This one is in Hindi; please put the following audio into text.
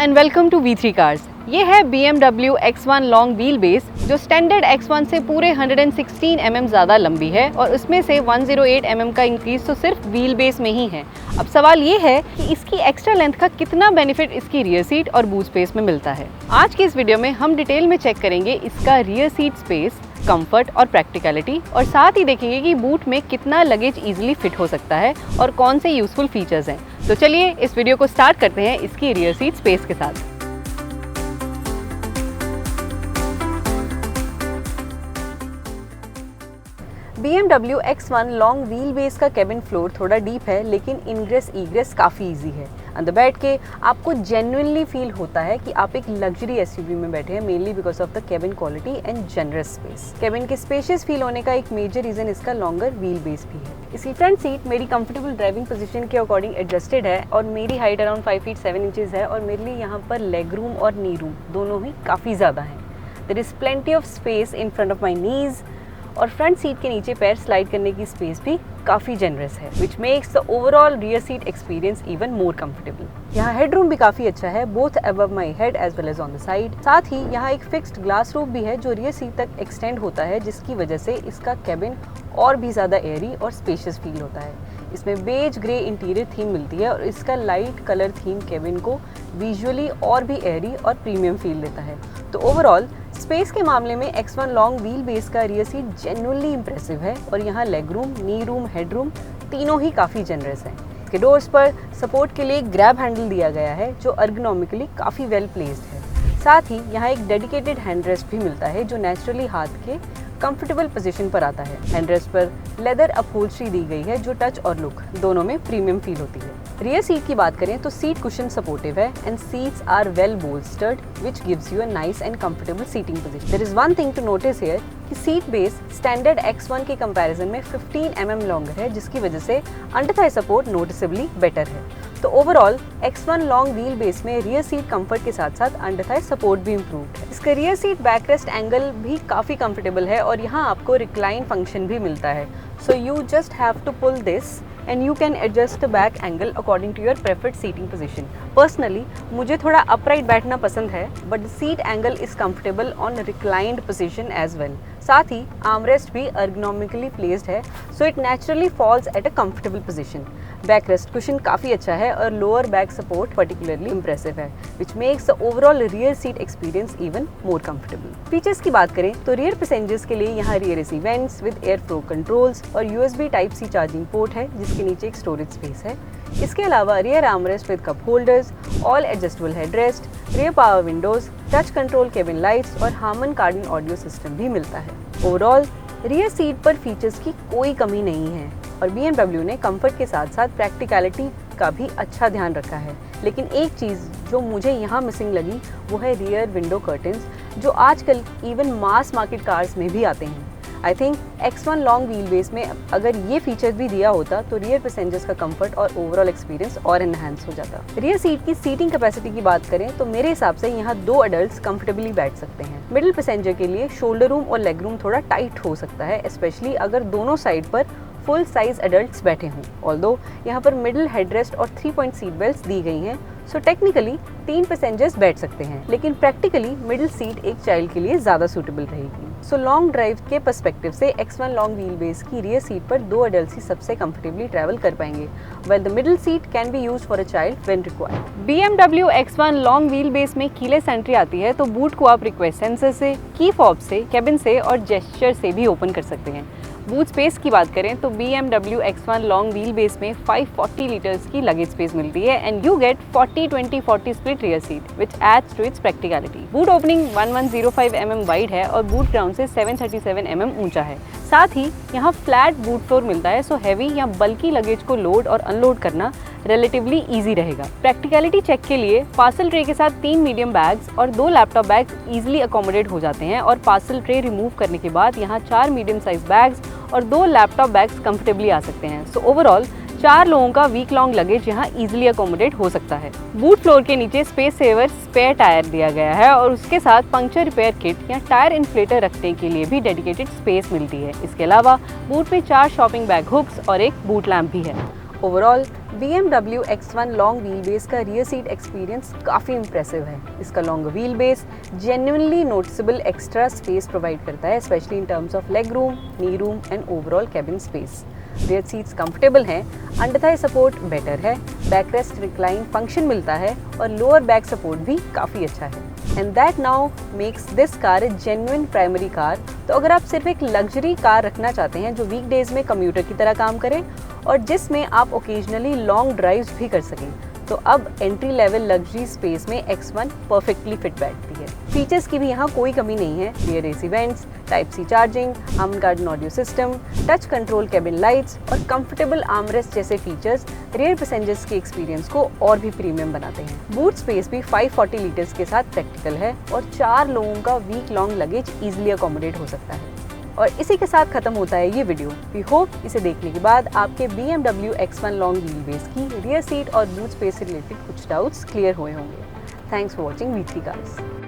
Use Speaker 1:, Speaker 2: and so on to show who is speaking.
Speaker 1: And welcome to V3 cars. ये है BMW X1 long wheel base जो स्टैंडर्ड X1 से पूरे 116 mm ज़्यादा लंबी है और उसमें से 108 mm का इंक्रीज तो सिर्फ व्हील बेस में ही है। अब सवाल ये है कि इसकी एक्स्ट्रा लेंथ का कितना बेनिफिट इसकी रियर सीट और बूट स्पेस में मिलता है। आज की इस वीडियो में हम डिटेल में चेक करेंगे इसका रियर सीट स्पेस, कंफर्ट और प्रैक्टिकलिटी, और साथ ही देखेंगे कि बूट में कितना लगेज इजीली फिट हो सकता है और कौन से यूजफुल फीचर्स हैं। तो चलिए इस वीडियो को स्टार्ट करते हैं इसकी रियर सीट स्पेस के साथ। BMW X1 long wheel base का केबिन फ्लोर थोड़ा डीप है, लेकिन इनग्रेस ईग्रेस काफ़ी इजी है। अंदर बैठ के आपको जेन्युइनली फील होता है कि आप एक लग्जरी एसयूवी में बैठे हैं, mainly because of the cabin quality and generous space. Cabin के स्पेशियस फील होने का एक मेजर रीजन इसका लॉन्गर व्हील बेस भी है। इसकी फ्रंट सीट मेरी कंफर्टेबल ड्राइविंग पोजीशन के अकॉर्डिंग एडजस्टेड है और मेरी हाइट अराउंड 5 फीट 7 इंचेस है और मेरे लिए यहाँ पर लेग रूम और नी रूम दोनों ही काफ़ी ज़्यादा है। There is plenty of space in front of my knees और फ्रंट सीट के नीचे पैर स्लाइड करने की स्पेस भी काफ़ी जेनरस है, which makes the overall rear seat experience even more comfortable. यहाँ हेडरूम भी काफ़ी अच्छा है, both above my head as well as on the side. साथ ही यहाँ एक फिक्स्ड ग्लास रूफ भी है जो रियर सीट तक एक्सटेंड होता है, जिसकी वजह से इसका केबिन और भी ज़्यादा एयरी और स्पेशियस फील होता है। इसमें बेज ग्रे इंटीरियर थीम मिलती है और इसका लाइट कलर थीम केबिन को विजुअली और भी एयरी और प्रीमियम फील देता है। तो ओवरऑल स्पेस के मामले में X1 लॉन्ग व्हील बेस का रियर सीट जेन्युइनली इंप्रेसिव है और यहाँ लेग रूम, नी रूम, हेड रूम तीनों ही काफ़ी जनरस हैं। इसके डोर्स पर सपोर्ट के लिए एक ग्रैब हैंडल दिया गया है जो अर्गोनॉमिकली काफ़ी वेल प्लेस्ड है। साथ ही यहाँ एक डेडिकेटेड हैंड रेस्ट भी मिलता है जो नेचुरली हाथ के कंफर्टेबल पोजीशन पर आता है। हैंड रेस्ट पर लेदर अपहोल्स्ट्री दी गई है जो टच और लुक दोनों में प्रीमियम फील होती है। रियर सीट की बात करें तो सीट कुशन सपोर्टिव है and seats are well bolstered which gives you a nice and comfortable seating position. There is one thing to notice here कि सीट बेस स्टैंडर्ड X1 के कंपैरिजन में 15 mm लॉन्गर है, जिसकी वजह से अंडर थाई सपोर्ट नोटिसेबली बेटर है। तो overall X1 long wheel base में रियर सीट कंफर्ट के साथ साथ अंडर थाई सपोर्ट भी इम्प्रूव्ड है। इसका रियर सीट बैकरेस्ट एंगल भी काफ़ी कंफर्टेबल है और यहाँ आपको रिक्लाइन फंक्शन भी मिलता है। So you just have to pull this and you can adjust the back angle according to your preferred seating position. Personally, मुझे थोड़ा upright बैठना पसंद है, but the seat angle is comfortable on reclined position as well. साथ ही armrest भी ergonomically placed है, so it naturally falls at a comfortable position. Backrest cushion काफ़ी अच्छा है और lower back support particularly impressive है, which makes the overall rear seat experience even more comfortable. Features की बात करें तो rear passengers के लिए यहाँ rear AC vents with airflow controls और USB Type C charging port है जिसके नीचे एक स्टोरेज स्पेस है। इसके अलावा rear armrest with cup holders, all adjustable headrest, rear power Windows, touch control cabin lights और हार्मन कार्डन ऑडियो सिस्टम भी मिलता है। ओवरऑल रियर सीट पर फीचर्स की कोई कमी नहीं है और BMW ने कंफर्ट के साथ साथ प्रैक्टिकलिटी का भी अच्छा ध्यान रखा है। लेकिन एक चीज़ जो मुझे यहाँ मिसिंग लगी वो है रियर विंडो कर्टन्स, जो आजकल इवन मास मार्केट कार्स में भी आते हैं। I think X1 long wheel base में अगर ये फीचर भी दिया होता तो रियर पैसेंजर्स का कंफर्ट और ओवरऑल एक्सपीरियंस और एनहांस हो जाता। रियर सीट की सीटिंग कैपेसिटी की बात करें तो मेरे हिसाब से यहाँ 2 अडल्ट्स कंफर्टेबली बैठ सकते हैं। मिडिल पैसेंजर के लिए शोल्डर रूम और लेग रूम थोड़ा टाइट हो सकता है, स्पेशली अगर दोनों साइड पर फुल साइज एडल्ट्स बैठे हों। ऑल्दो यहाँ पर मिडिल हेडरेस्ट और 3 पॉइंट सीट बेल्ट दी गई हैं, सो टेक्निकली 3 पैसेंजर्स बैठ सकते हैं, लेकिन प्रैक्टिकली मिडिल सीट एक चाइल्ड के लिए ज़्यादा सूटेबल रहेगी। सो लॉन्ग ड्राइव के पर्सपेक्टिव से X1 लॉन्ग व्हील बेस की रियर सीट पर 2 अडल्ट्स ही सबसे कंफर्टेबली ट्रैवल कर पाएंगे, well the middle seat can be used for a child when required. BMW X1 long wheel base में कीलेस एंट्री आती है, तो बूट को आप रिक्वेस्ट सेंसर से, की फॉब से, केबिन से और जेस्चर से भी ओपन कर सकते हैं। बूट स्पेस की बात करें तो BMW X1 long wheel base में 540 लीटर्स की लगेज स्पेस मिलती है and you get 40-20-40 split rear seat which adds to its practicality. Boot opening 1105 mm wide है और बूट ग्राउंड से 737 mm ऊंचा है। साथ ही यहाँ फ्लैट बूट फ्लोर मिलता है, सो हैवी या बल्कि लगेज को लोड और अनलोड करना रिलेटिवली इजी रहेगा। प्रैक्टिकलिटी चेक के लिए पार्सल ट्रे के साथ 3 मीडियम बैग्स और 2 लैपटॉप बैग्स इजीली अकोमोडेट हो जाते हैं और पार्सल ट्रे रिमूव करने के बाद यहाँ 4 मीडियम साइज बैग्स और 2 लैपटॉप बैग्स कंफर्टेबली आ सकते हैं। सो ओवरऑल 4 लोगों का वीक लॉन्ग लगेज यहाँ इजीली अकोमोडेट हो सकता है। बूट फ्लोर के नीचे स्पेस सेवर स्पेयर टायर दिया गया है और उसके साथ पंक्चर रिपेयर किट या टायर इन्फ्लेटर रखने के लिए भी डेडिकेटेड स्पेस मिलती है। इसके अलावा बूट में 4 शॉपिंग बैग हुक्स और एक बूट लैंप भी है। Overall BMW X1 long wheel base का रियर सीट एक्सपीरियंस काफ़ी इंप्रेसिव है। इसका long wheel base genuinely noticeable extra space provide करता है, specially in terms of leg room, knee room and overall cabin space. Rear seats comfortable हैं, अंडर थाई सपोर्ट बेटर है, बैक रेस्ट रिक्लाइन फंक्शन मिलता है और लोअर बैक सपोर्ट भी काफ़ी अच्छा है। And that now makes this car A genuine primary car. तो अगर आप सिर्फ एक लग्जरी कार रखना चाहते हैं जो वीकडेज में कम्यूटर की तरह काम करे और जिसमें आप ओकेजनली लॉन्ग ड्राइव्स भी कर सकें, तो अब एंट्री लेवल लग्जरी स्पेस में X1 परफेक्टली फिट बैठती है। फीचर्स की भी यहाँ कोई कमी नहीं है। Rear AC vents, type C charging, Harman Kardon audio system, touch control cabin lights और कंफर्टेबल आर्मरेस्ट जैसे फीचर्स रियर पैसेंजर्स के एक्सपीरियंस को और भी प्रीमियम बनाते हैं। बूट स्पेस भी 540 लीटर्स के साथ प्रैक्टिकल है और 4 लोगों का week long luggage easily accommodate हो सकता है। और इसी के साथ खत्म होता है ये वीडियो। वी होप इसे देखने के बाद आपके BMW X1 long wheel base की रियर सीट और बूट स्पेस से रिलेटेड कुछ डाउट्स क्लियर हुए होंगे। Thanks for watching V3 cars.